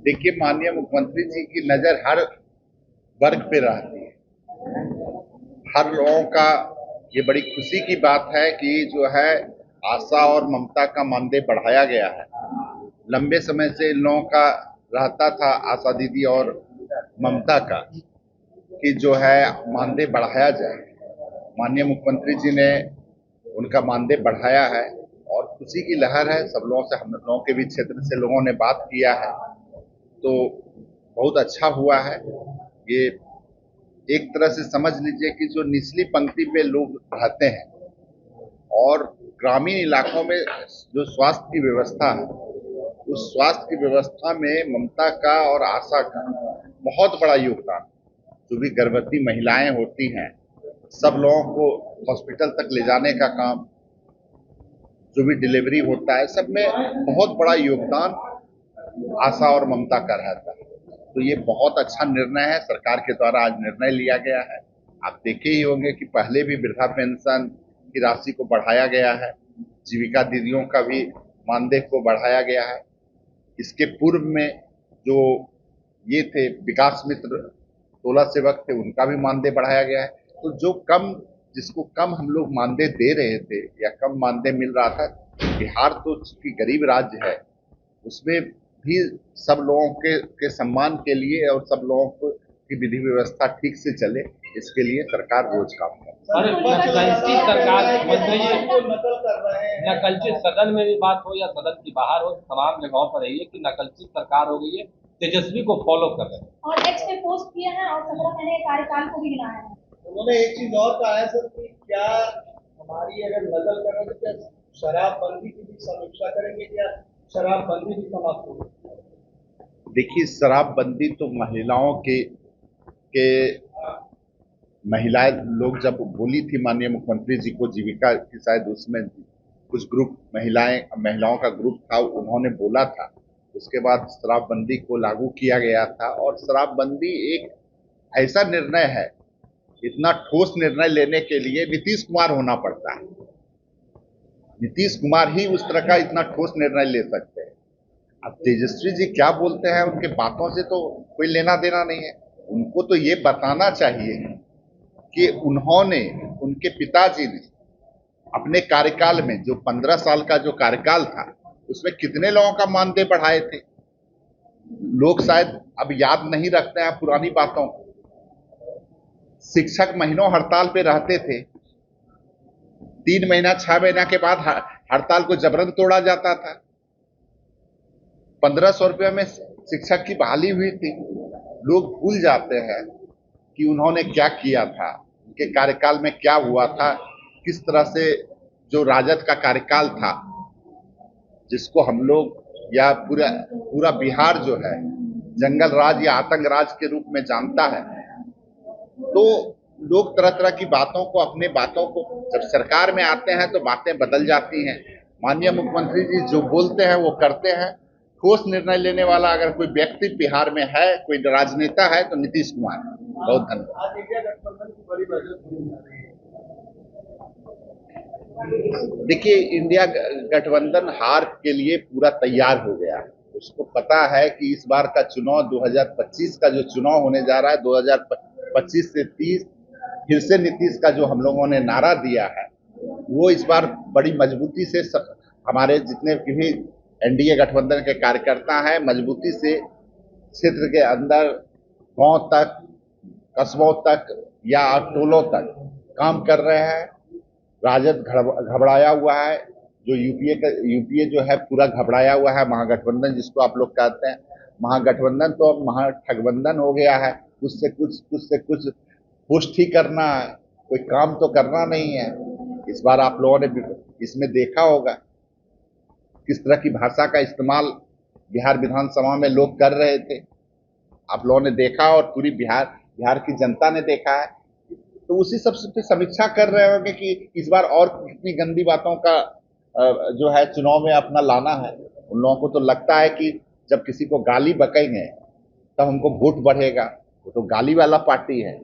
देखिए, माननीय मुख्यमंत्री जी की नजर हर वर्ग पे रहती है। हर लोगों का ये बड़ी खुशी की बात है कि जो है आशा और ममता का मानदेय बढ़ाया गया है। लंबे समय से इन लोगों का रहता था, आशा दीदी और ममता का, कि जो है मानदेय बढ़ाया जाए। माननीय मुख्यमंत्री जी ने उनका मानदेय बढ़ाया है और खुशी की लहर है। सब लोगों से, हम लोगों के भी क्षेत्र से लोगों ने बात किया है, तो बहुत अच्छा हुआ है। ये एक तरह से समझ लीजिए कि जो निचली पंक्ति पे लोग रहते हैं और ग्रामीण इलाकों में जो स्वास्थ्य की व्यवस्था है, उस स्वास्थ्य की व्यवस्था में ममता का और आशा का बहुत बड़ा योगदान। जो भी गर्भवती महिलाएं होती हैं, सब लोगों को हॉस्पिटल तक ले जाने का काम, जो भी डिलीवरी होता है, सब में बहुत बड़ा योगदान आशा और ममता का रहता है। तो ये बहुत अच्छा निर्णय है, सरकार के द्वारा आज निर्णय लिया गया है। आप देखे ही होंगे कि पहले भी वृद्धा पेंशन की राशि को बढ़ाया गया है, जीविका दीदियों का भी मानदेय को बढ़ाया गया है। इसके पूर्व में जो ये थे विकास मित्र टोला सेवक थे, उनका भी मानदेय बढ़ाया गया है। तो जो कम, जिसको कम हम लोग मानदेय दे रहे थे या कम मानदेय मिल रहा था, बिहार तो चूंकि गरीब राज्य है, उसमें भी सब लोगों के सम्मान के लिए और सब लोगों को की विधि व्यवस्था ठीक से चले, इसके लिए सरकार रोज काम कर रही है। नकलची सरकार मंत्री नकलची सदन में भी बात हो या सदन की बाहर हो, तमाम जगहों पर रही है कि नकलची सरकार हो गई है, तेजस्वी को फॉलो कर रहे हैं और एक्स पे पोस्ट किया है और 17 महीने के कार्यकाल को भी गिनाया है। उन्होंने एक चीज और कहा है सर कि क्या हमारी अगर नकल करें तो क्या शराबबंदी की भी समीक्षा करेंगे, क्या शराबबंदी भी समाप्त होगी? देखिए, शराबबंदी तो महिलाओं के महिलाएं लोग जब बोली थी माननीय मुख्यमंत्री जी को जीविका की, शायद उसमें कुछ ग्रुप महिलाओं का ग्रुप था, उन्होंने बोला था। उसके बाद शराबबंदी को लागू किया गया था। और शराबबंदी एक ऐसा निर्णय है, इतना ठोस निर्णय लेने के लिए नीतीश कुमार होना पड़ता है। नीतीश कुमार ही उस तरह का इतना ठोस निर्णय ले सकते हैं। अब तेजस्वी जी क्या बोलते हैं, उनके बातों से तो कोई लेना देना नहीं है। उनको तो ये बताना चाहिए कि उन्होंने, उनके पिताजी ने अपने कार्यकाल में, जो 15 साल का जो कार्यकाल था, उसमें कितने लोगों का मानदेय बढ़ाए थे। लोग शायद अब याद नहीं रखते हैं पुरानी बातों को। शिक्षक महीनों हड़ताल पे रहते थे, 3 महीना 6 महीना के बाद हड़ताल को जबरन तोड़ा जाता था। 1500 रुपये में शिक्षक की बहाली हुई थी। लोग भूल जाते हैं कि उन्होंने क्या किया था, उनके कार्यकाल में क्या हुआ था, किस तरह से जो राजद का कार्यकाल था, जिसको हम लोग या पूरा बिहार जो है जंगल राज या आतंक राज के रूप में जानता है। तो लोग तरह तरह की बातों को, अपने बातों को, जब सरकार में आते हैं तो बातें बदल जाती हैं। माननीय मुख्यमंत्री जी जो बोलते हैं वो करते हैं। ठोस निर्णय लेने वाला अगर कोई व्यक्ति बिहार में है, कोई राजनेता है, तो नीतीश कुमार। बहुत धन्यवाद। आज इंडिया गठबंधन की बड़ी बैठक होने जा रही है। देखिए, इंडिया गठबंधन हार के लिए पूरा तैयार हो गया है। उसको पता है कि इस बार का चुनाव 2025 का जो चुनाव होने जा रहा है, 2025 से 30 फिर से नीतीश का जो हम लोगों ने नारा दिया है, वो इस बार बड़ी मजबूती से हमारे जितने भी एनडीए गठबंधन के कार्यकर्ता हैं, मजबूती से क्षेत्र के अंदर गांव तक, कस्बों तक या टोलों तक काम कर रहे हैं। राजद घबराया हुआ है, जो यूपीए जो है पूरा घबराया हुआ है। महागठबंधन जिसको आप लोग कहते हैं, महागठबंधन तो अब महाठगबंधन हो गया है। कुछ से कुछ पुष्टि करना है, कोई काम तो करना नहीं है। इस बार आप लोगों ने इसमें देखा होगा किस तरह की भाषा का इस्तेमाल बिहार विधानसभा में लोग कर रहे थे। आप लोगों ने देखा और पूरी बिहार की जनता ने देखा है। तो उसी सब पे समीक्षा कर रहे होंगे कि इस बार और कितनी गंदी बातों का जो है चुनाव में अपना लाना है। उन लोगों को तो लगता है कि जब किसी को गाली बकेंगे तब हमको वोट बढ़ेगा। वो तो गाली वाला पार्टी है।